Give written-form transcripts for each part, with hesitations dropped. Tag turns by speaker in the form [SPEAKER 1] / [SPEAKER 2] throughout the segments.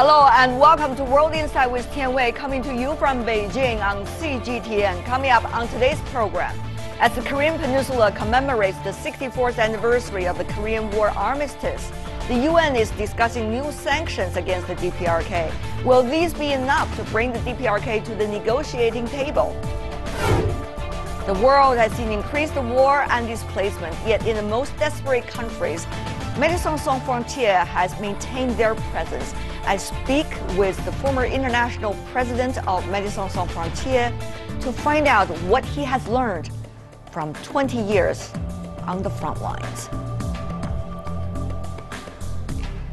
[SPEAKER 1] Hello and welcome to World Insight with Tian Wei, coming to you from Beijing on CGTN. Coming up on today's program, as the Korean Peninsula commemorates the 64th anniversary of the Korean War Armistice, the UN is discussing new sanctions against the DPRK. Will these be enough to bring the DPRK to the negotiating table? The world has seen increased war and displacement, yet in the most desperate countries, Médecins Sans Frontières has maintained their presence. I speak with the former international president of Médecins Sans Frontières to find out what he has learned from 20 years on the front lines.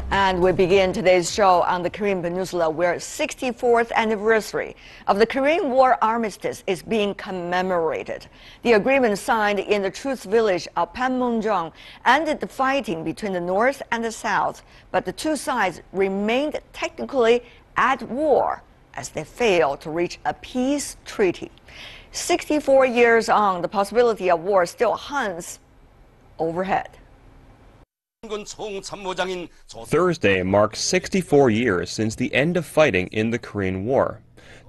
[SPEAKER 1] And we begin today's show on the Korean Peninsula, where 64th anniversary of the Korean War Armistice is being commemorated. The agreement signed in the truce village of Panmunjom ended the fighting between the North and the South, but the two sides remained technically at war as they failed to reach a peace treaty. 64 years on, the possibility of war still hangs overhead.
[SPEAKER 2] Thursday marks 64 years since the end of fighting in the Korean War.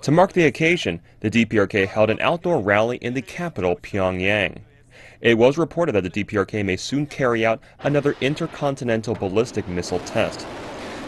[SPEAKER 2] To mark the occasion, the DPRK held an outdoor rally in the capital, Pyongyang. It was reported that the DPRK may soon carry out another intercontinental ballistic missile test.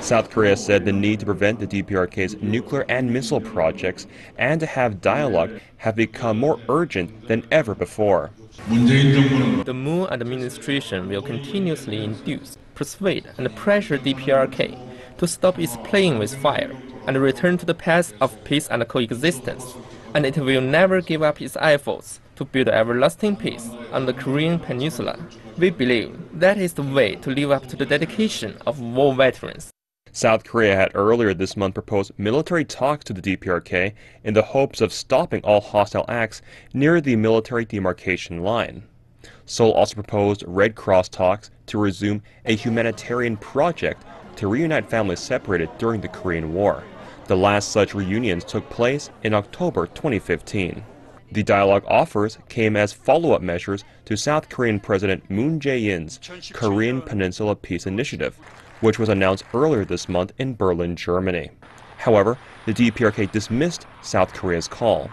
[SPEAKER 2] South Korea said the need to prevent the DPRK's nuclear and missile projects and to have dialogue have become more urgent than ever before.
[SPEAKER 3] The Moon administration will continuously induce, persuade, and pressure DPRK to stop its playing with fire and return to the path of peace and coexistence. And it will never give up its efforts to build everlasting peace on the Korean Peninsula. We believe that is the way to live up to the dedication of war veterans.
[SPEAKER 2] South Korea had earlier this month proposed military talks to the DPRK in the hopes of stopping all hostile acts near the military demarcation line. Seoul also proposed Red Cross talks to resume a humanitarian project to reunite families separated during the Korean War. The last such reunions took place in October 2015. The dialogue offers came as follow-up measures to South Korean President Moon Jae-in's Korean Peninsula Peace Initiative, which was announced earlier this month in Berlin, Germany. However, the DPRK dismissed South Korea's call.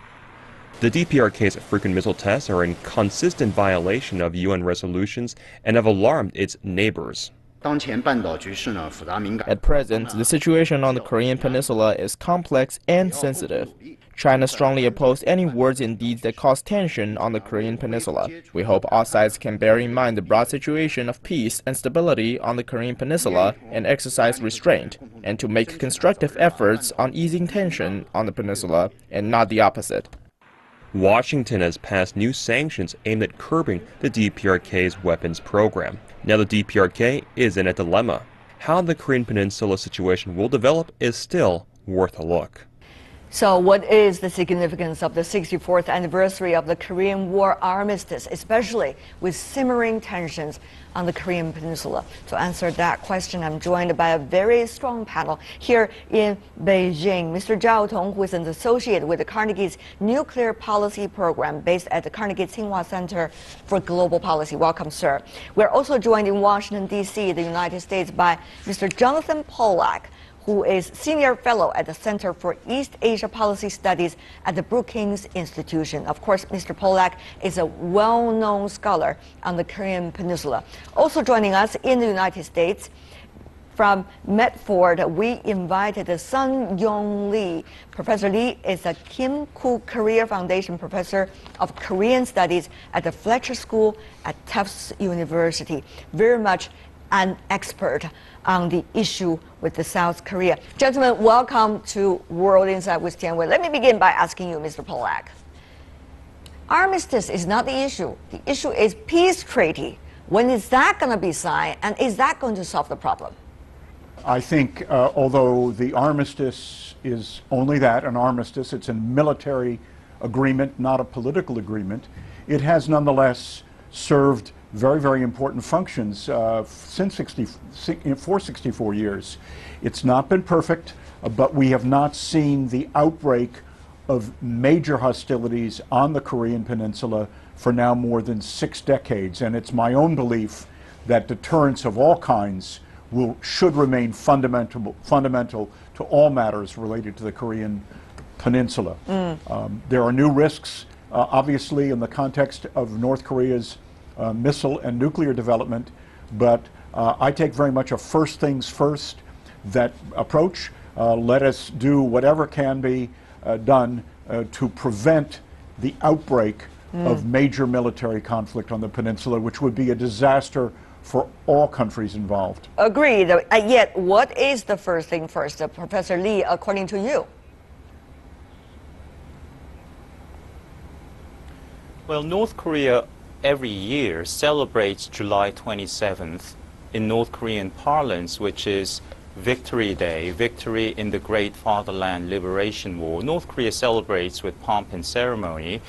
[SPEAKER 2] The DPRK's frequent missile tests are in consistent violation of UN resolutions and have alarmed its neighbors.
[SPEAKER 4] At present, the situation on the Korean Peninsula is complex and sensitive. China strongly opposed any words and deeds that cause tension on the Korean Peninsula. We hope all sides can bear in mind the broad situation of peace and stability on the Korean Peninsula and exercise restraint, and to make constructive efforts on easing tension on the peninsula and not the opposite.
[SPEAKER 2] Washington has passed new sanctions aimed at curbing the DPRK's weapons program. Now the DPRK is in a dilemma. How the Korean Peninsula situation will develop is still worth a look.
[SPEAKER 1] So what is the significance of the 64th anniversary of the Korean War Armistice, especially with simmering tensions on the Korean Peninsula? To answer that question, I'm joined by a very strong panel here in Beijing. Mr. Zhao Tong, who is an associate with the Carnegie's Nuclear Policy Program based at the Carnegie Tsinghua Center for Global Policy. Welcome, sir. We're also joined in Washington, D.C., the United States, by Mr. Jonathan Pollack, who is Senior Fellow at the Center for East Asia Policy Studies at the Brookings Institution. Of course, Mr. Pollack is a well-known scholar on the Korean Peninsula. Also joining us in the United States, from Medford, we invited Sun Yong Lee. Professor Lee is a Kim Koo Career Foundation Professor of Korean Studies at the Fletcher School at Tufts University. Very much an expert on the issue with the South Korea. Gentlemen, welcome to World Insight with Tian Wei. Let me begin by asking you, Mr. Pollack. Armistice is not the issue. The issue is peace treaty. When is that going to be signed, and is that going to solve the problem?
[SPEAKER 5] I think although the armistice is only that, an armistice, it's a military agreement, not a political agreement, it has nonetheless served very, very important functions for 64 years. It's not been perfect, but we have not seen the outbreak of major hostilities on the Korean Peninsula for now more than 6 decades. And it's my own belief that deterrence of all kinds should remain fundamental to all matters related to the Korean Peninsula. There are new risks, obviously, in the context of North Korea's missile and nuclear development, but I take very much a first things first that approach. Let us do whatever can be done to prevent the outbreak of major military conflict on the peninsula, which would be a disaster for all countries involved.
[SPEAKER 1] Agreed. Yet, what is the first thing first, Professor Lee, according to you?
[SPEAKER 6] Well, North Korea every year celebrates July 27th in North Korean parlance, which is Victory Day, victory in the Great Fatherland Liberation War. North Korea celebrates with pomp and ceremony.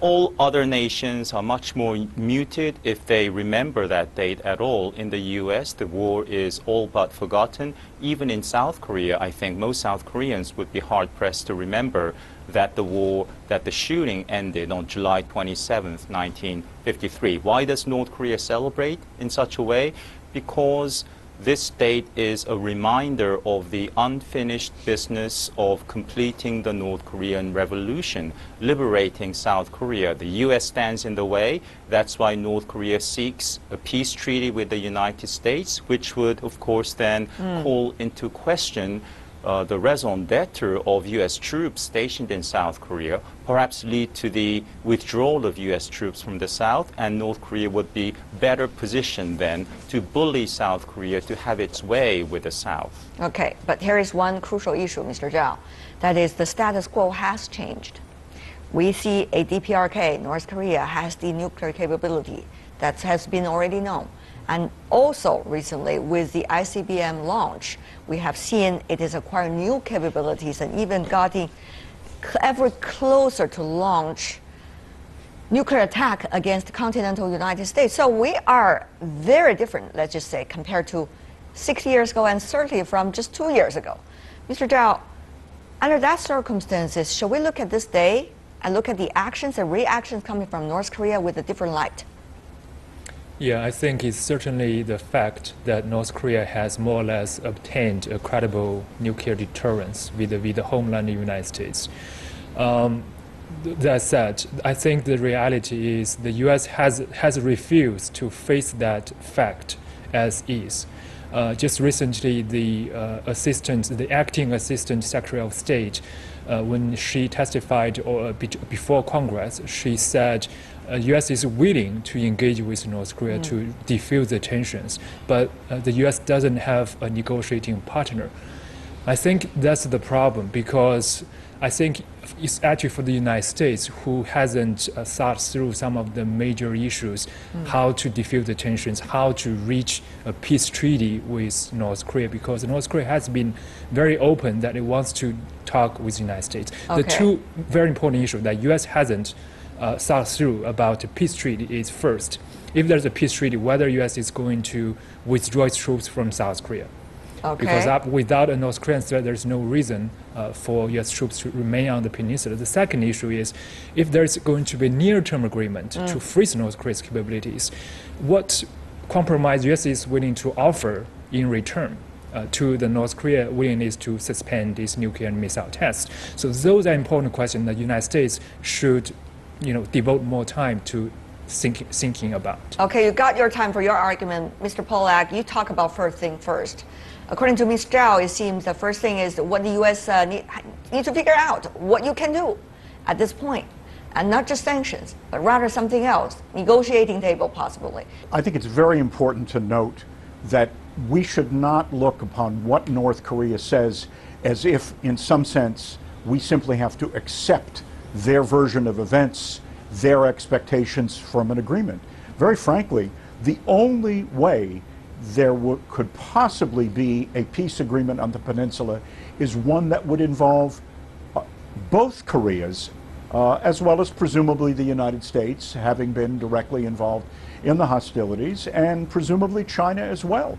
[SPEAKER 6] All other nations are much more muted if they remember that date at all. In the US, the war is all but forgotten. Even in South Korea, I think most South Koreans would be hard-pressed to remember that the shooting ended on July 27th, 1953. Why does North Korea celebrate in such a way? Because this date is a reminder of the unfinished business of completing the North Korean Revolution, liberating South Korea. The U.S. stands in the way. That's why North Korea seeks a peace treaty with the United States, which would, of course, then call into question the raison d'etre of U.S. troops stationed in South Korea, perhaps lead to the withdrawal of U.S. troops from the South, and North Korea would be better positioned then to bully South Korea to have its way with the South.
[SPEAKER 1] Okay, but here is one crucial issue, Mr. Zhao. That is, the status quo has changed. We see a DPRK, North Korea, has the nuclear capability that has been already known. And also recently, with the ICBM launch, we have seen it is acquiring new capabilities and even getting ever closer to launch nuclear attack against the continental United States. So we are very different, let's just say, compared to 6 years ago and certainly from just 2 years ago. Mr. Zhao, under that circumstances, should we look at this day and look at the actions and reactions coming from North Korea with a different light?
[SPEAKER 7] Yeah, I think it's certainly the fact that North Korea has more or less obtained a credible nuclear deterrence with the homeland of the United States. That said, I think the reality is the U.S. has refused to face that fact as is. Just recently, the acting assistant secretary of state, when she testified before Congress, she said U.S. is willing to engage with North Korea to defuse the tensions, but the U.S. doesn't have a negotiating partner. I think that's the problem, because I think it's actually for the United States who hasn't thought through some of the major issues, how to defuse the tensions, how to reach a peace treaty with North Korea, because North Korea has been very open that it wants to talk with the United States.
[SPEAKER 1] Okay.
[SPEAKER 7] The two very important issues that U.S. hasn't thought through about a peace treaty is, first, if there's a peace treaty, whether U.S. is going to withdraw its troops from South Korea.
[SPEAKER 1] Okay.
[SPEAKER 7] Because without a North Korean threat, there's no reason for U.S. troops to remain on the peninsula. The second issue is, if there's going to be a near-term agreement to freeze North Korea's capabilities, what compromise U.S. is willing to offer in return to the North Korea willingness to suspend these nuclear and missile tests? So those are important questions that the United States should, devote more time to thinking about.
[SPEAKER 1] Okay, you got your time for your argument. Mr. Polak, you talk about first thing first. According to Ms. Zhao, it seems the first thing is what the U.S. need to figure out what you can do at this point, and not just sanctions, but rather something else, negotiating table possibly.
[SPEAKER 5] I think it's very important to note that we should not look upon what North Korea says as if, in some sense, we simply have to accept their version of events, their expectations from an agreement. Very frankly, the only way there could possibly be a peace agreement on the peninsula is one that would involve both Koreas, as well as presumably the United States, having been directly involved in the hostilities, and presumably China as well.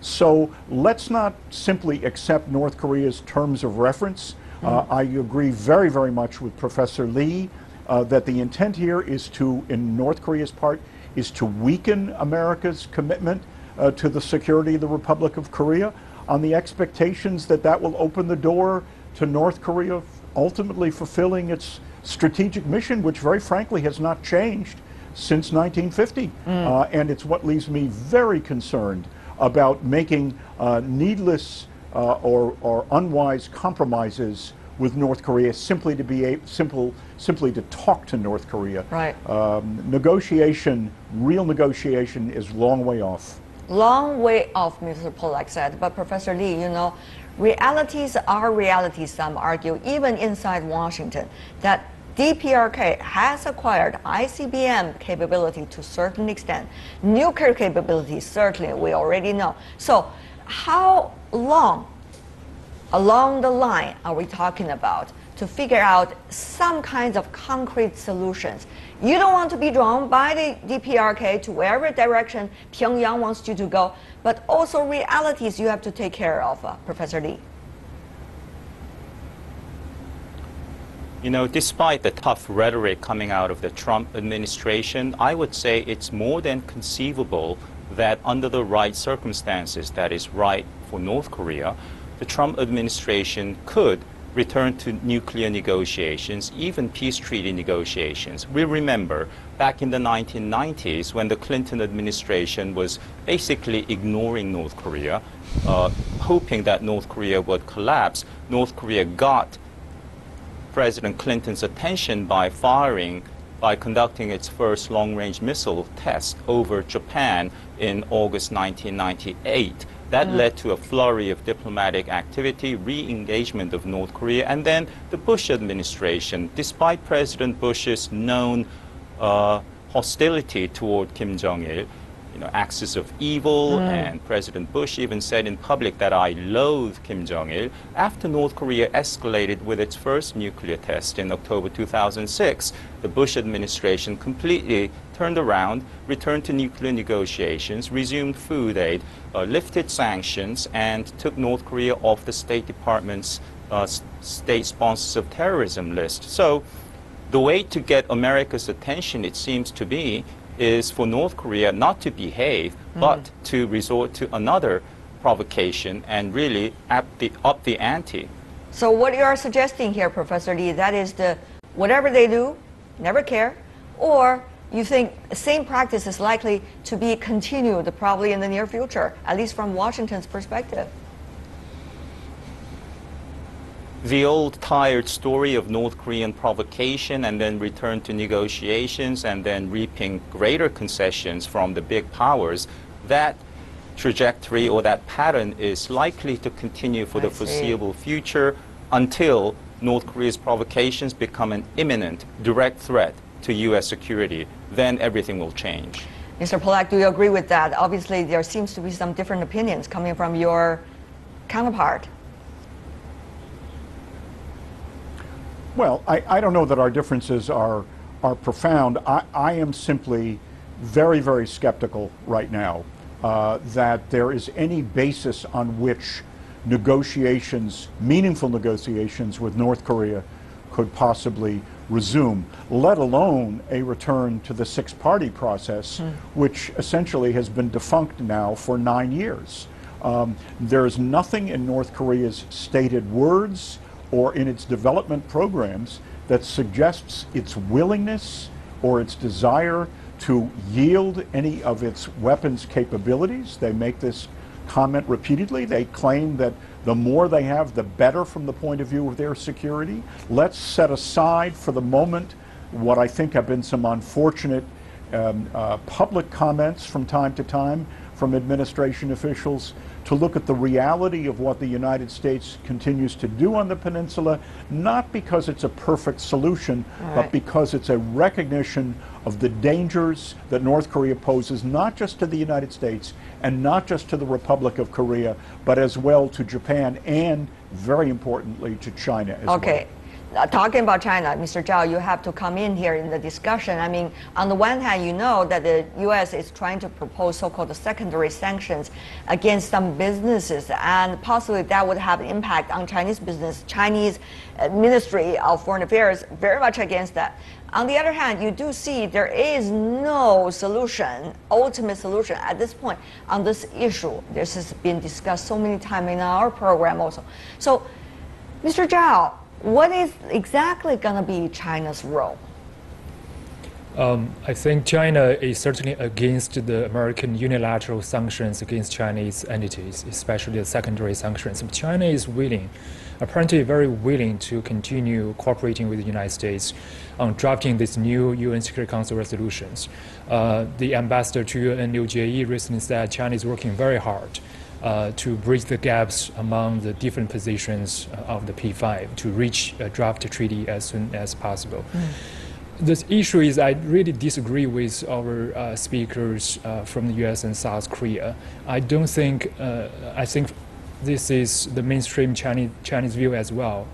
[SPEAKER 5] So let's not simply accept North Korea's terms of reference. I agree very, very much with Professor Lee that the intent here is to, in North Korea's part, is to weaken America's commitment to the security of the Republic of Korea, on the expectations that that will open the door to North Korea ultimately fulfilling its strategic mission, which very frankly has not changed since 1950. And it's what leaves me very concerned about making needless or unwise compromises with North Korea simply to simply to talk to North Korea.
[SPEAKER 1] Right.
[SPEAKER 5] Real negotiation is a long way off.
[SPEAKER 1] Long way off, Mr. Pollack said. But Professor Lee, you know, realities are realities, some argue, even inside Washington, that DPRK has acquired ICBM capability to a certain extent. Nuclear capabilities, certainly, we already know. So how long along the line are we talking about to figure out some kinds of concrete solutions? You don't want to be drawn by the DPRK to wherever direction Pyongyang wants you to go, but also realities you have to take care of, Professor Lee.
[SPEAKER 6] You know, despite the tough rhetoric coming out of the Trump administration, I would say it's more than conceivable that under the right circumstances, that is right for North Korea, the Trump administration could return to nuclear negotiations, even peace treaty negotiations. We remember back in the 1990s when the Clinton administration was basically ignoring North Korea, hoping that North Korea would collapse. North Korea got President Clinton's attention by conducting its first long-range missile test over Japan in August 1998. That led to a flurry of diplomatic activity, re-engagement of North Korea, and then the Bush administration, despite President Bush's known hostility toward Kim Jong-il, you know, axis of evil, and President Bush even said in public that I loathe Kim Jong-il. After North Korea escalated with its first nuclear test in October 2006, the Bush administration completely turned around, returned to nuclear negotiations, resumed food aid, lifted sanctions, and took North Korea off the State Department's state sponsors of terrorism list. So the way to get America's attention, it seems to be, is for North Korea not to behave, but to resort to another provocation and really up the ante.
[SPEAKER 1] So what you are suggesting here, Professor Lee, that is whatever they do, never care, or you think the same practice is likely to be continued probably in the near future, at least from Washington's perspective?
[SPEAKER 6] The old tired story of North Korean provocation and then return to negotiations and then reaping greater concessions from the big powers, that trajectory or that pattern is likely to continue for the foreseeable future until North Korea's provocations become an imminent, direct threat to U.S. security. Then everything will change.
[SPEAKER 1] Mr. Pollack, do you agree with that? Obviously, there seems to be some different opinions coming from your counterpart.
[SPEAKER 5] Well, I don't know that our differences are profound. I am simply very, very skeptical right now that there is any basis on which negotiations, meaningful negotiations with North Korea could possibly resume, let alone a return to the six-party process, which essentially has been defunct now for 9 years. There is nothing in North Korea's stated words or in its development programs that suggests its willingness or its desire to yield any of its weapons capabilities. They make this comment repeatedly. They claim that the more they have, the better from the point of view of their security. Let's set aside for the moment what I think have been some unfortunate public comments from time to time from administration officials to look at the reality of what the United States continues to do on the peninsula, not because it's a perfect solution, but because it's a recognition of the dangers that North Korea poses, not just to the United States and not just to the Republic of Korea, but as well to Japan and, very importantly, to China as well.
[SPEAKER 1] Talking about China, Mr. Zhao, you have to come in here in the discussion. I mean, on the one hand, you know that the U.S. is trying to propose so-called secondary sanctions against some businesses, and possibly that would have an impact on Chinese business. Chinese Ministry of Foreign Affairs very much against that. On the other hand, you do see there is no solution, ultimate solution at this point on this issue. This has been discussed so many times in our program also. So, Mr. Zhao, what is exactly going to be China's role?
[SPEAKER 7] I think China is certainly against the American unilateral sanctions against Chinese entities, especially the secondary sanctions. But China is willing, apparently very willing, to continue cooperating with the United States on drafting these new UN Security Council resolutions. The ambassador to UN, Liu Jieyi, recently said China is working very hard to bridge the gaps among the different positions of the P5 to reach a draft treaty as soon as possible. The issue is I really disagree with our speakers from the US and South Korea. I don't think, I think this is the mainstream Chinese view as well.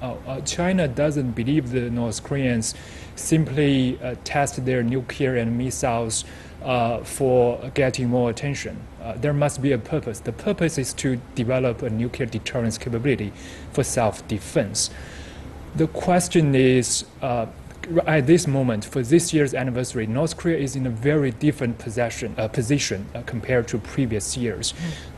[SPEAKER 7] China doesn't believe the North Koreans simply test their nuclear and missiles for getting more attention. There must be a purpose. The purpose is to develop a nuclear deterrence capability for self-defense. The question is, at this moment, for this year's anniversary, North Korea is in a very different position compared to previous years.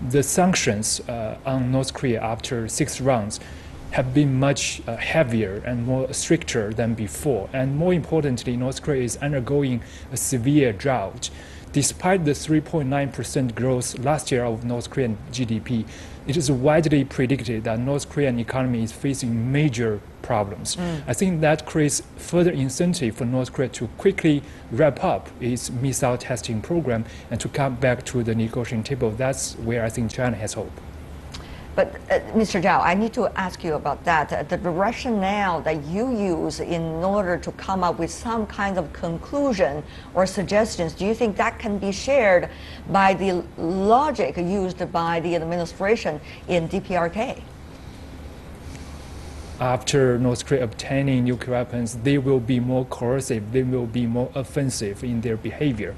[SPEAKER 7] The sanctions on North Korea after 6 rounds have been much heavier and more stricter than before. And more importantly, North Korea is undergoing a severe drought. Despite the 3.9% growth last year of North Korean GDP, it is widely predicted that North Korean economy is facing major problems. I think that creates further incentive for North Korea to quickly wrap up its missile testing program and to come back to the negotiating table. That's where I think China has hope.
[SPEAKER 1] But Mr. Zhao, I need to ask you about that. The rationale that you use in order to come up with some kind of conclusion or suggestions, do you think that can be shared by the logic used by the administration in DPRK?
[SPEAKER 7] After North Korea obtaining nuclear weapons, they will be more coercive, they will be more offensive in their behavior.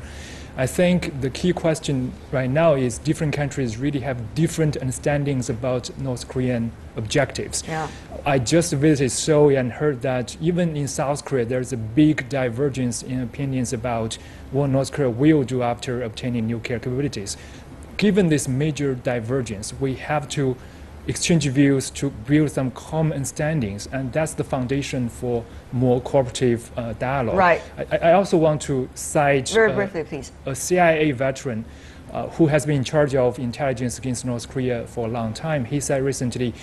[SPEAKER 7] I think the key question right now is different countries really have different understandings about North Korean objectives.
[SPEAKER 1] Yeah.
[SPEAKER 7] I just visited Seoul and heard that even in South Korea there's a big divergence in opinions about what North Korea will do after obtaining nuclear capabilities. Given this major divergence, we have to exchange views to build some common understandings, and that's the foundation for more cooperative dialogue.
[SPEAKER 1] Right.
[SPEAKER 7] I also want to cite
[SPEAKER 1] very briefly, please,
[SPEAKER 7] a CIA veteran who has been in charge of intelligence against North Korea for a long time. He said recently,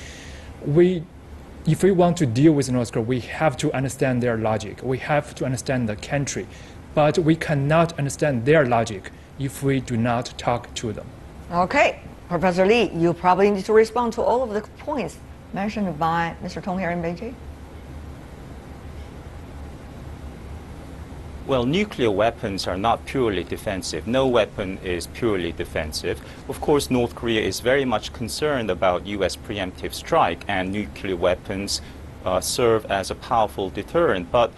[SPEAKER 7] if we want to deal with North Korea, we have to understand their logic. We have to understand the country, but we cannot understand their logic if we do not talk to them.
[SPEAKER 1] Okay. Professor Lee, you probably need to respond to all of the points mentioned by Mr. Tong here in Beijing.
[SPEAKER 6] Well, nuclear weapons are not purely defensive. No weapon is purely defensive. Of course, North Korea is very much concerned about U.S. preemptive strike, and nuclear weapons serve as a powerful deterrent. But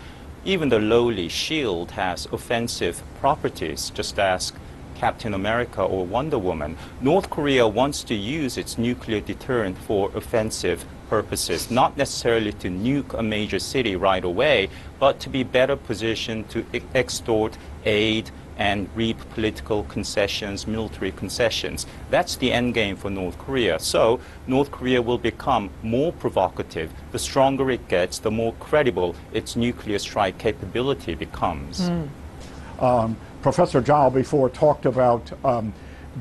[SPEAKER 6] even the lowly shield has offensive properties, just ask Captain America or Wonder Woman. North Korea wants to use its nuclear deterrent for offensive purposes, not necessarily to nuke a major city right away, but to be better positioned to extort aid and reap political concessions, military concessions. That's the end game for North Korea. So North Korea will become more provocative. The stronger it gets, the more credible its nuclear strike capability becomes.
[SPEAKER 5] Professor Zhao before talked about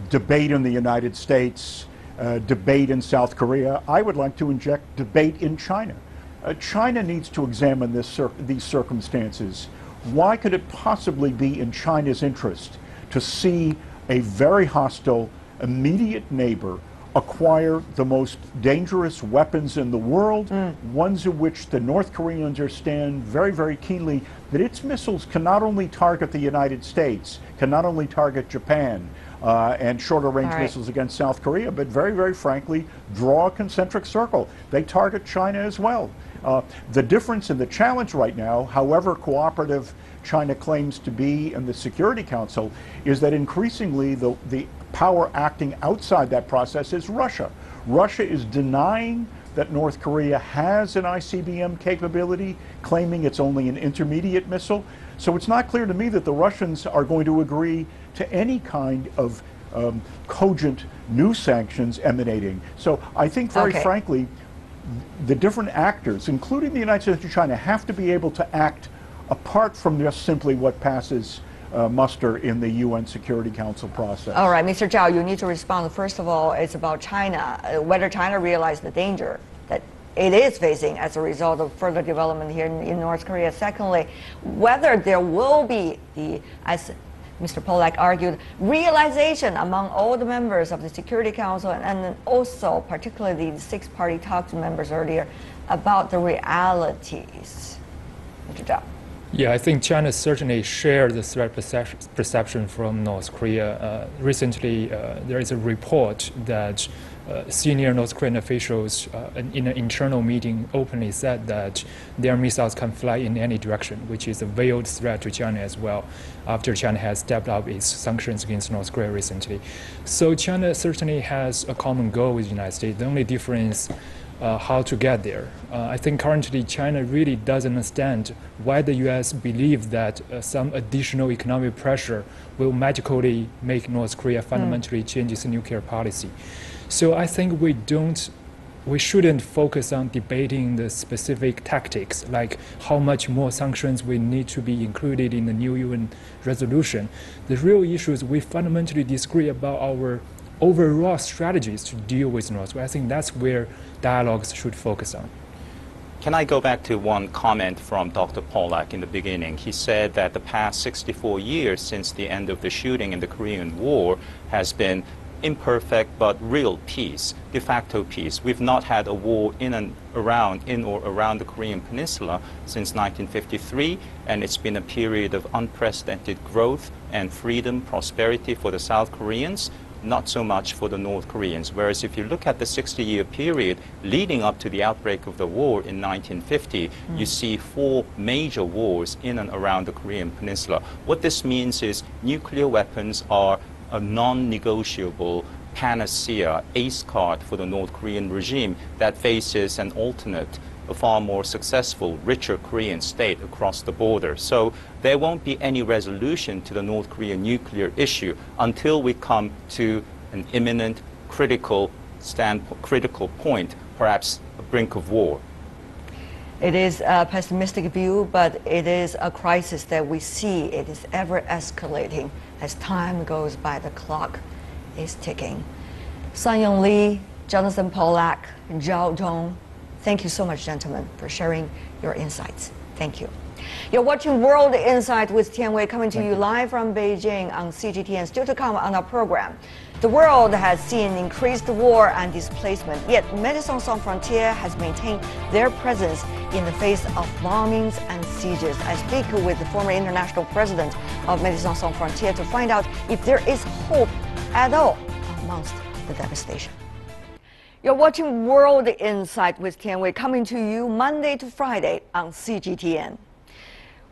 [SPEAKER 5] debate in the United States, debate in South Korea. I would like to inject debate in China. China needs to examine these circumstances. Why could it possibly be in China's interest to see a very hostile, immediate neighbor acquire the most dangerous weapons in the world, ones in which the North Koreans understand very, very keenly that its missiles can not only target the United States, can not only target Japan and shorter range missiles against South Korea, but very, very frankly, draw a concentric circle. They target China as well. The difference in the challenge right now, however cooperative China claims to be in the Security Council, is that increasingly the power acting outside that process is Russia. Russia is denying that North Korea has an ICBM capability, claiming it's only an intermediate missile. So it's not clear to me that the Russians are going to agree to any kind of cogent new sanctions emanating. So I think, very frankly, the different actors, including the United States and China, have to be able to act apart from just simply what passes muster in the UN Security Council process.
[SPEAKER 1] All right, Mr. Zhao, you need to respond. First of all, it's about China, whether China realized the danger that it is facing as a result of further development here in North Korea. Secondly, whether there will be as Mr. Pollack argued, realization among all the members of the Security Council and also particularly the six-party talks members earlier about the realities. Mr. Zhao.
[SPEAKER 7] Yeah, I think China certainly shared the threat perception from North Korea. Recently, there is a report that senior North Korean officials in an internal meeting openly said that their missiles can fly in any direction, which is a veiled threat to China as well, after China has stepped up its sanctions against North Korea recently. So China certainly has a common goal with the United States. The only difference how to get there. I think currently China really doesn't understand why the U.S. believes that some additional economic pressure will magically make North Korea fundamentally change its nuclear policy. So I think we shouldn't focus on debating the specific tactics, like how much more sanctions we need to be included in the new UN resolution. The real issue is we fundamentally disagree about our overall strategies to deal with North Korea. I think that's where dialogues should focus on.
[SPEAKER 6] Can I go back to one comment from Dr. Pollack in the beginning? He said that the past 64 years since the end of the shooting in the Korean War has been imperfect but real peace, de facto peace. We've not had a war in or around the Korean Peninsula since 1953, and it's been a period of unprecedented growth and freedom, prosperity for the South Koreans, not so much for the North Koreans. Whereas if you look at the 60-year period leading up to the outbreak of the war in 1950, you see 4 major wars in and around the Korean Peninsula. What this means is nuclear weapons are a non-negotiable panacea, ace card for the North Korean regime that faces an alternate, a far more successful, richer Korean state across the border. So there won't be any resolution to the North Korean nuclear issue until we come to an imminent, critical point, perhaps a brink of war.
[SPEAKER 1] It is a pessimistic view, but it is a crisis that we see. It is ever escalating. As time goes by, the clock is ticking. Sun-Young Lee, Jonathan Pollack, Zhao Dong, thank you so much, gentlemen, for sharing your insights. Thank you. You're watching World Insight with Tian Wei, coming to you live from Beijing on CGTN. Still to come on our program. The world has seen increased war and displacement, yet Médecins Sans Frontières has maintained their presence in the face of bombings and sieges. I speak with the former international president of Médecins Sans Frontières to find out if there is hope at all amongst the devastation. You're watching World Insight with Tian Wei, coming to you Monday to Friday on CGTN.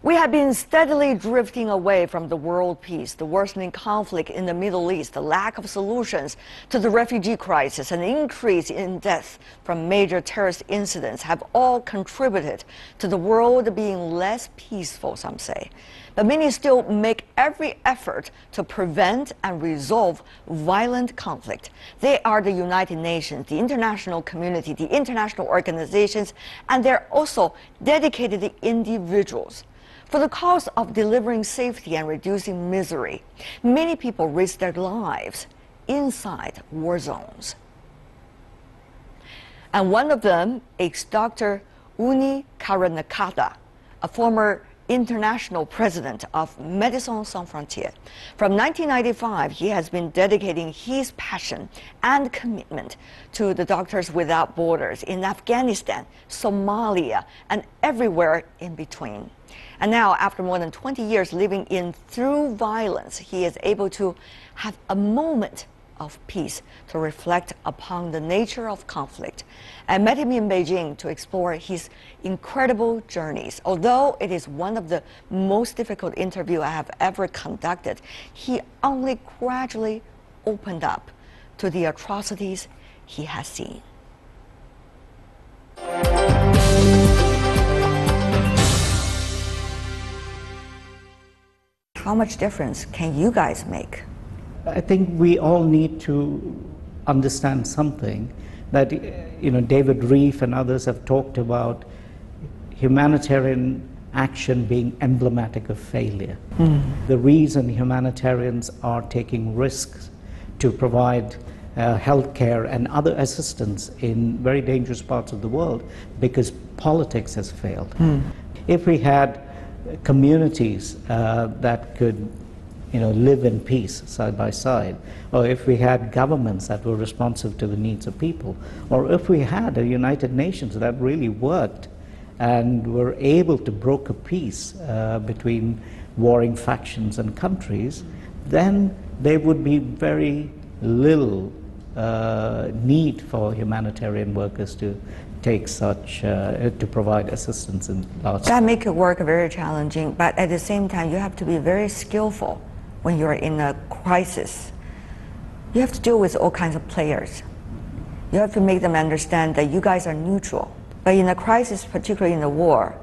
[SPEAKER 1] We have been steadily drifting away from the world peace. The worsening conflict in the Middle East, the lack of solutions to the refugee crisis, and the increase in deaths from major terrorist incidents have all contributed to the world being less peaceful, some say. But many still make every effort to prevent and resolve violent conflict. They are the United Nations, the international community, the international organizations, and they're also dedicated individuals. For the cause of delivering safety and reducing misery, many people risk their lives inside war zones. And one of them is Dr. Uni Karanakata, a former international president of Médecins Sans Frontières. From 1995, he has been dedicating his passion and commitment to the Doctors Without Borders in Afghanistan, Somalia, and everywhere in between. And now, after more than 20 years living through violence, he is able to have a moment of peace to reflect upon the nature of conflict. I met him in Beijing to explore his incredible journeys. Although it is one of the most difficult interviews I have ever conducted, he only gradually opened up to the atrocities he has seen. How much difference can you guys make?
[SPEAKER 8] I think we all need to understand something that, David Reef and others have talked about humanitarian action being emblematic of failure. The reason humanitarians are taking risks to provide healthcare and other assistance in very dangerous parts of the world because politics has failed. If we had communities that could live in peace side by side, or if we had governments that were responsive to the needs of people, or if we had a United Nations that really worked and were able to broker peace between warring factions and countries, then there would be very little need for humanitarian workers to take such, to provide assistance in large.
[SPEAKER 1] That makes it work very challenging, but at the same time, you have to be very skillful when you're in a crisis. You have to deal with all kinds of players. You have to make them understand that you guys are neutral. But in a crisis, particularly in a war,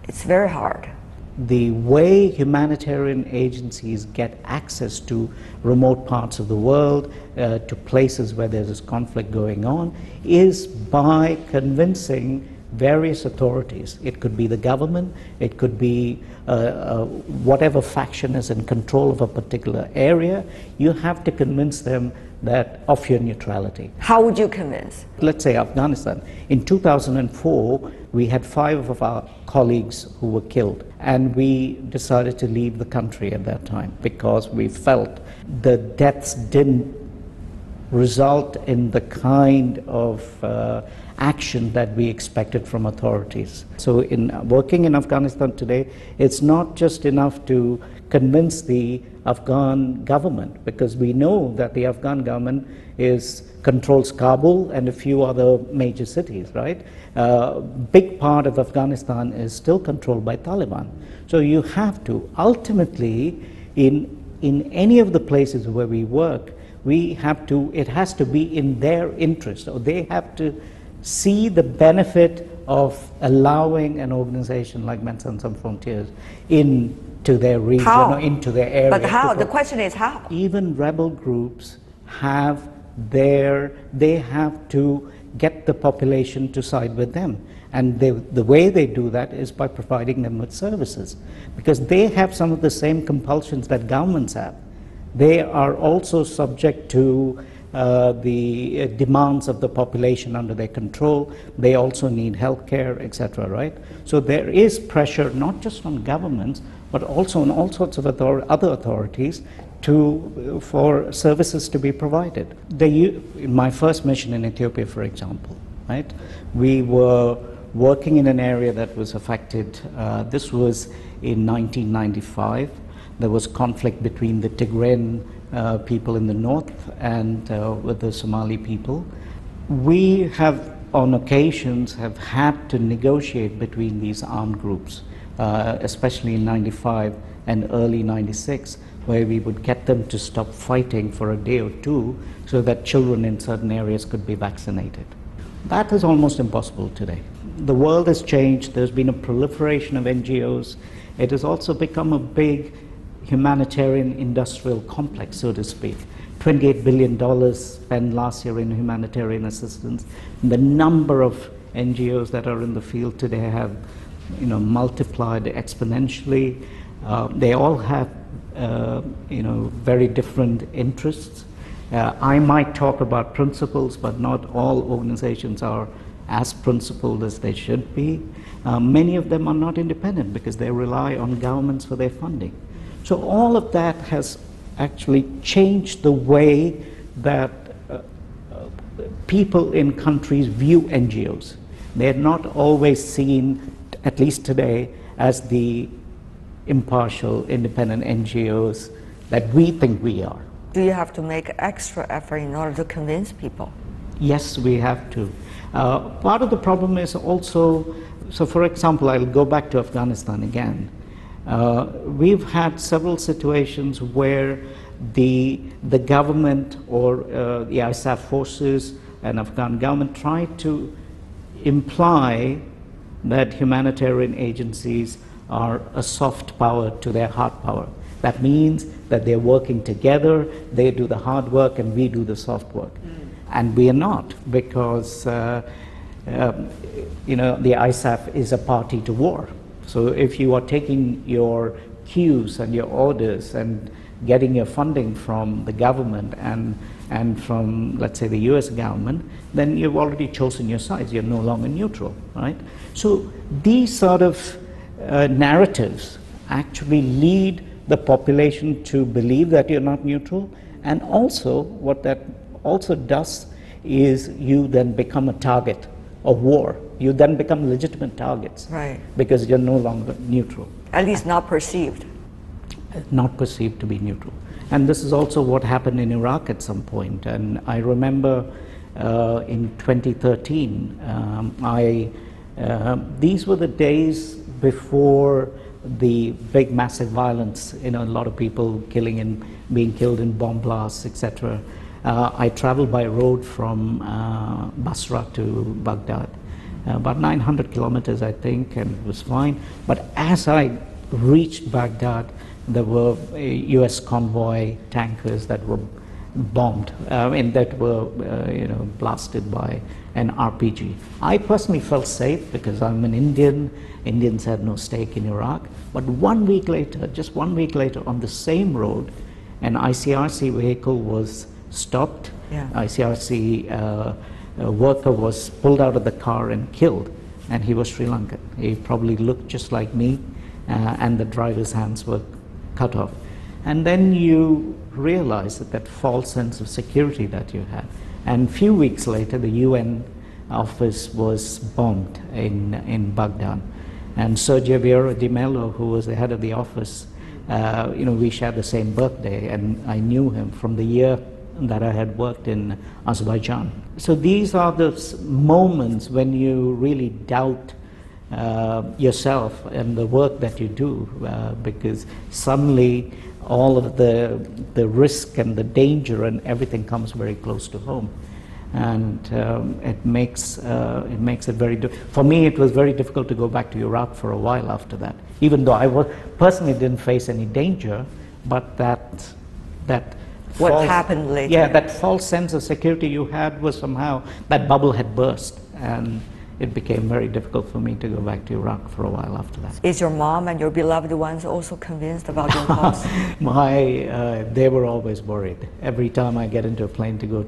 [SPEAKER 1] it's very hard.
[SPEAKER 8] The way humanitarian agencies get access to remote parts of the world, to places where there's conflict going on, is by convincing various authorities. It could be the government, it could be whatever faction is in control of a particular area. You have to convince them of your neutrality.
[SPEAKER 1] How would you convince?
[SPEAKER 8] Let's say Afghanistan. In 2004, we had 5 of our colleagues who were killed, and we decided to leave the country at that time because we felt the deaths didn't result in the kind of action that we expected from authorities. So in working in Afghanistan today, it's not just enough to convince the Afghan government, because we know that the Afghan government controls Kabul and a few other major cities, right? Big part of Afghanistan is still controlled by Taliban. So you have to, ultimately, in any of the places where we work, it has to be in their interest, or they have to see the benefit of allowing an organization like Médecins Sans Frontières into their region or into their area.
[SPEAKER 1] But how? The question is how?
[SPEAKER 8] Even rebel groups they have to get the population to side with them. And the way they do that is by providing them with services, because they have some of the same compulsions that governments have. They are also subject to the demands of the population under their control. They also need health care, etc., right? So there is pressure not just on governments, but also on all sorts of other authorities for services to be provided. In my first mission in Ethiopia, for example, right, we were working in an area that was affected. This was in 1995. There was conflict between the Tigrayan people in the north and with the Somali people. We have, on occasions, had to negotiate between these armed groups, especially in 95 and early 96, where we would get them to stop fighting for a day or two so that children in certain areas could be vaccinated. That is almost impossible today. The world has changed. There's been a proliferation of NGOs. It has also become a big humanitarian industrial complex, so to speak. $28 billion spent last year in humanitarian assistance. The number of NGOs that are in the field today have multiplied exponentially. They all have very different interests. I might talk about principles, but not all organizations are as principled as they should be. Many of them are not independent because they rely on governments for their funding. So all of that has actually changed the way that people in countries view NGOs. They're not always seen, at least today, as the impartial, independent NGOs that we think we are.
[SPEAKER 1] Do you have to make extra effort in order to convince people?
[SPEAKER 8] Yes, we have to. Part of the problem is also, so for example, I'll go back to Afghanistan again. We've had several situations where the government or the ISAF forces and Afghan government tried to imply that humanitarian agencies are a soft power to their hard power. That means that they're working together, they do the hard work and we do the soft work. And we are not, because the ISAF is a party to war. So if you are taking your cues and your orders and getting your funding from the government and from, let's say, the US government, then you've already chosen your sides. You're no longer neutral, right? So these sort of narratives actually lead the population to believe that you're not neutral, and also what that also does is you then become a target of war. You then become legitimate targets,
[SPEAKER 1] right?
[SPEAKER 8] Because you're no longer neutral.
[SPEAKER 1] At least not perceived.
[SPEAKER 8] Not perceived to be neutral. And this is also what happened in Iraq at some point. And I remember in 2013, these were the days before the big massive violence, a lot of people killing and being killed in bomb blasts, etc. I traveled by road from Basra to Baghdad, about 900 kilometers, I think, and it was fine. But as I reached Baghdad, there were US convoy tankers that were bombed, and that were blasted by an RPG. I personally felt safe because I'm an Indian. Indians had no stake in Iraq. But 1 week later, just 1 week later, on the same road, an ICRC vehicle was stopped.
[SPEAKER 1] Yeah.
[SPEAKER 8] ICRC worker was pulled out of the car and killed, and he was Sri Lankan. He probably looked just like me, and the driver's hands were cut off. And then you realize that false sense of security that you had. And a few weeks later, the UN office was bombed in Baghdad. And Sergio Vieira de Mello, who was the head of the office, we shared the same birthday, and I knew him from the year that I had worked in Azerbaijan. So these are the moments when you really doubt yourself and the work that you do, because suddenly all of the risk and the danger and everything comes very close to home, and it makes it very for me. It was very difficult to go back to Iraq for a while after that, even though I personally didn't face any danger, but that
[SPEAKER 1] what
[SPEAKER 8] false,
[SPEAKER 1] happened later?
[SPEAKER 8] Yeah, that false sense of security you had was somehow, that bubble had burst, and it became very difficult for me to go back to Iraq for a while after that.
[SPEAKER 1] Is your mom and your beloved ones also convinced about your cause?
[SPEAKER 8] They were always worried. Every time I get into a plane to go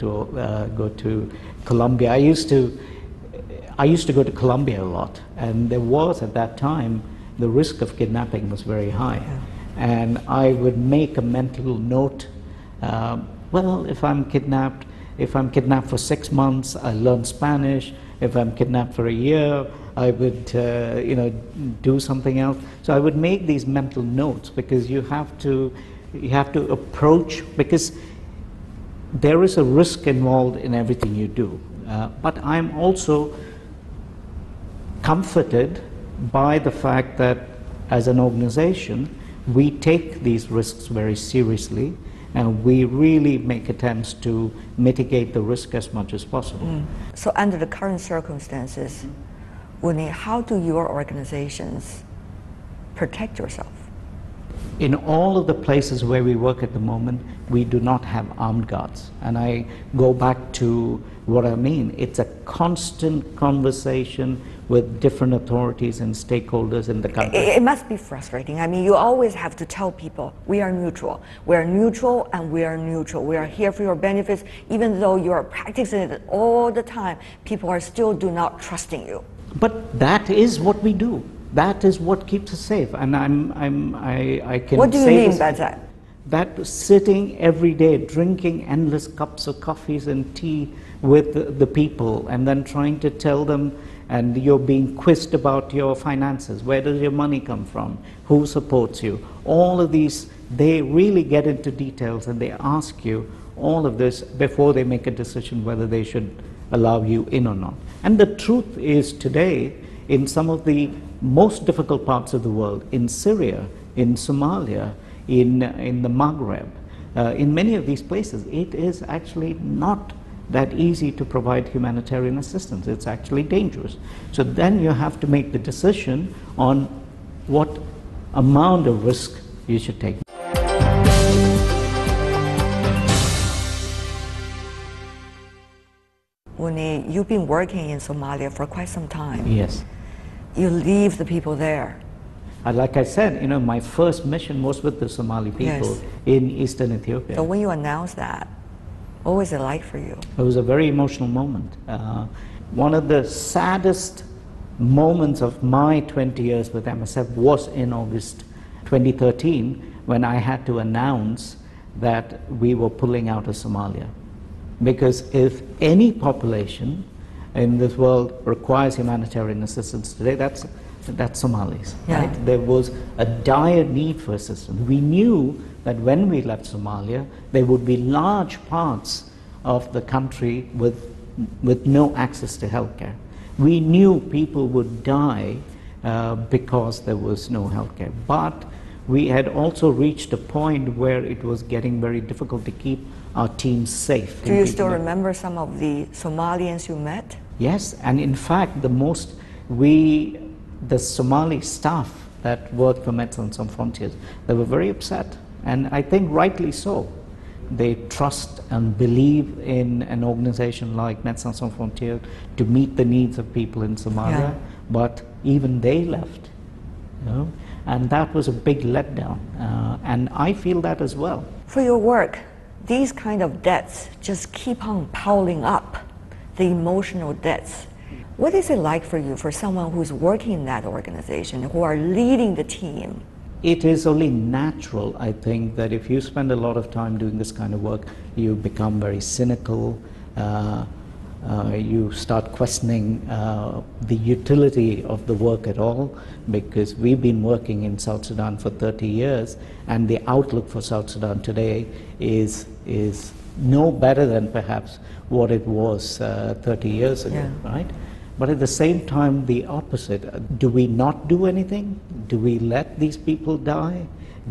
[SPEAKER 8] to Colombia, I used to go to Colombia a lot, and there was at that time the risk of kidnapping was very high, and I would make a mental note. Well, if I'm kidnapped for 6 months, I learn Spanish. If I'm kidnapped for a year, I would, do something else. So I would make these mental notes, because you have to approach, because there is a risk involved in everything you do. But I'm also comforted by the fact that as an organization, we take these risks very seriously, and we really make attempts to mitigate the risk as much as possible.
[SPEAKER 1] So under the current circumstances, Uni, how do your organizations protect yourself?
[SPEAKER 8] In all of the places where we work at the moment, we do not have armed guards. And I go back to what I mean. It's a constant conversation with different authorities and stakeholders in the country.
[SPEAKER 1] It must be frustrating. I mean, you always have to tell people, we are neutral. We are neutral and we are neutral. We are here for your benefits. Even though you are practicing it all the time, people are still not trusting you.
[SPEAKER 8] But that is what we do. That is what keeps us safe. And I can say,
[SPEAKER 1] what do you mean by that?
[SPEAKER 8] That sitting every day, drinking endless cups of coffees and tea with the people, and then trying to tell them, and you're being quizzed about your finances. Where does your money come from? Who supports you? All of these, they really get into details, and they ask you all of this before they make a decision whether they should allow you in or not. And the truth is, today, in some of the most difficult parts of the world, in Syria, in Somalia, in the Maghreb, in many of these places, it is actually not that easy to provide humanitarian assistance. It's actually dangerous. So then you have to make the decision on what amount of risk you should take.
[SPEAKER 1] You've been working in Somalia for quite some time.
[SPEAKER 8] Yes.
[SPEAKER 1] You leave the people there.
[SPEAKER 8] Like I said, my first mission was with the Somali people in eastern Ethiopia.
[SPEAKER 1] So when you announced that, what was it like for you?
[SPEAKER 8] It was a very emotional moment. One of the saddest moments of my 20 years with MSF was in August 2013, when I had to announce that we were pulling out of Somalia. Because if any population in this world requires humanitarian assistance today, that's Somalis.
[SPEAKER 1] Yeah.
[SPEAKER 8] Right? There was a dire need for assistance. We knew that when we left Somalia, there would be large parts of the country with no access to healthcare. We knew people would die because there was no healthcare. But we had also reached a point where it was getting very difficult to keep our teams safe.
[SPEAKER 1] Do you still remember some of the Somalians you met?
[SPEAKER 8] Yes, and in fact, the Somali staff that worked for Médecins Sans Frontières, they were very upset, and I think rightly so. They trust and believe in an organization like Médecins Sans Frontières to meet the needs of people in Somalia, but even they left, and that was a big letdown, and I feel that as well.
[SPEAKER 1] For your work, these kind of debts just keep on piling up, the emotional debts. What is it like for you, for someone who's working in that organization, who are leading the team?
[SPEAKER 8] It is only natural, I think, that if you spend a lot of time doing this kind of work, you become very cynical, you start questioning the utility of the work at all, because we've been working in South Sudan for 30 years, and the outlook for South Sudan today is no better than perhaps what it was 30 years ago, right? But at the same time, the opposite. Do we not do anything? Do we let these people die?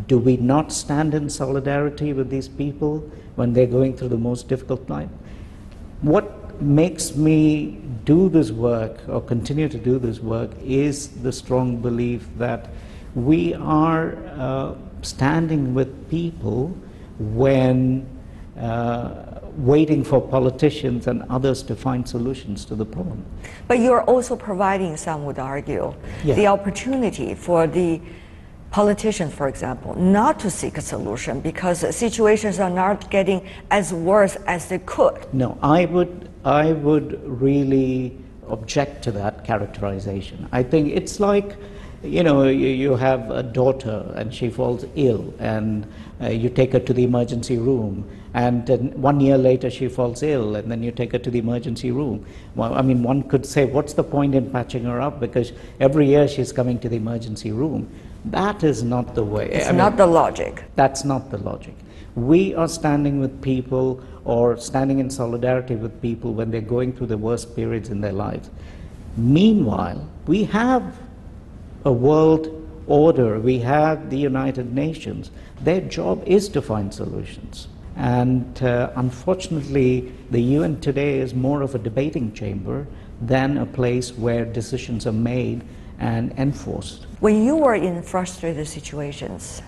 [SPEAKER 8] Do we not stand in solidarity with these people when they're going through the most difficult time? What makes me do this work or continue to do this work is the strong belief that we are standing with people when waiting for politicians and others to find solutions to the problem.
[SPEAKER 1] But you're also providing, some would argue, the opportunity for the politicians, for example, not to seek a solution because situations are not getting as worse as they could.
[SPEAKER 8] No, I would really object to that characterization. I think it's like, you have a daughter and she falls ill, and you take her to the emergency room, and 1 year later she falls ill, and then you take her to the emergency room. Well, I mean, one could say, what's the point in patching her up, because every year she's coming to the emergency room. That is not the way.
[SPEAKER 1] It's not the logic.
[SPEAKER 8] That's not the logic. We are standing with people, or standing in solidarity with people when they're going through the worst periods in their lives. Meanwhile, we have a world order, we have the United Nations. Their job is to find solutions. And unfortunately, the UN today is more of a debating chamber than a place where decisions are made and enforced.
[SPEAKER 1] When you are in frustrated situations,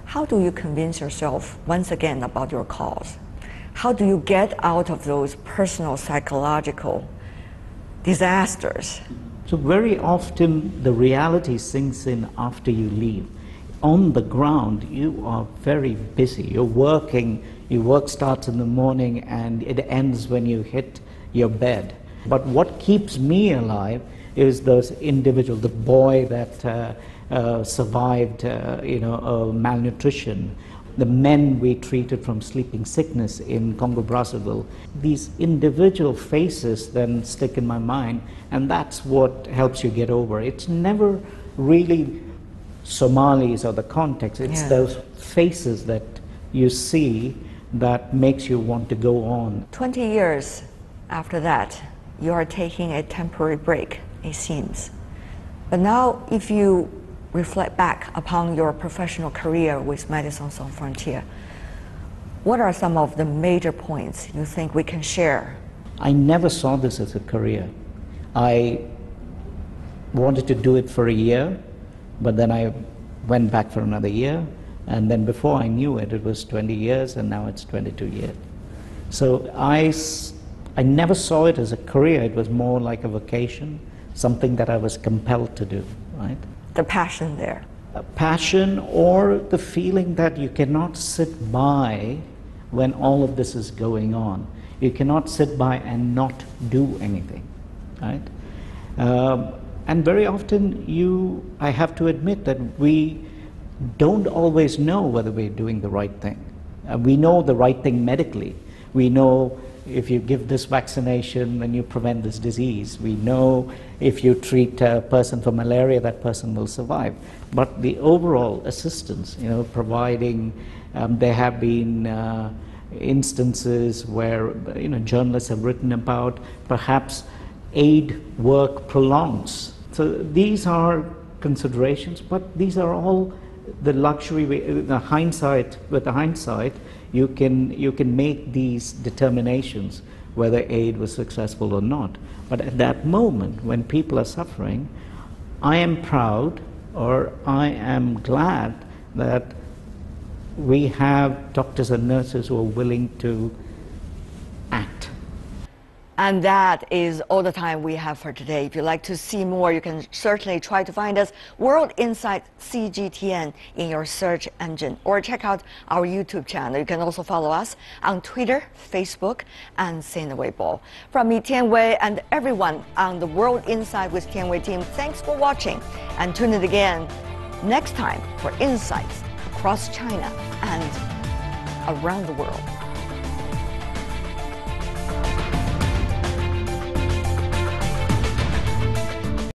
[SPEAKER 1] how do you convince yourself once again about your cause? How do you get out of those personal psychological disasters?
[SPEAKER 8] So very often the reality sinks in after you leave. On the ground, you are very busy. You're working, your work starts in the morning and it ends when you hit your bed. But what keeps me alive is those individuals, the boy that survived malnutrition, the men we treated from sleeping sickness in Congo-Brazzaville. These individual faces then stick in my mind, and that's what helps you get over. It's never really Somalis or the context, it's those faces that you see that makes you want to go on. 20
[SPEAKER 1] years after that, you are taking a temporary break, it seems. But now, if you reflect back upon your professional career with Médecins Sans Frontières, What are some of the major points you think we can share?
[SPEAKER 8] I never saw this as a career. I wanted to do it for a year, but then I went back for another year, and then before I knew it, it was 20 years, and now it's 22 years. So I never saw it as a career. It was more like a vocation, something that I was compelled to do, right?
[SPEAKER 1] The passion there.
[SPEAKER 8] A passion, or the feeling that you cannot sit by when all of this is going on. You cannot sit by and not do anything, right? And very often I have to admit that we don't always know whether we're doing the right thing. We know the right thing medically. We know if you give this vaccination, then you prevent this disease. We know if you treat a person for malaria, that person will survive. But the overall assistance, providing, there have been instances where journalists have written about perhaps aid work prolongs. So these are considerations, but these are all the luxury. With the hindsight, you can make these determinations whether aid was successful or not. But at that moment, when people are suffering, I am proud, or I am glad that we have doctors and nurses who are willing to act.
[SPEAKER 1] And that is all the time we have for today. If you'd like to see more, you can certainly try to find us World Insight CGTN in your search engine, or check out our YouTube channel. You can also follow us on Twitter, Facebook, and Sina Weibo. From me, Tian Wei, and everyone on the World Insight with Tian Wei team, thanks for watching, and tune in again next time for insights across China and around the world.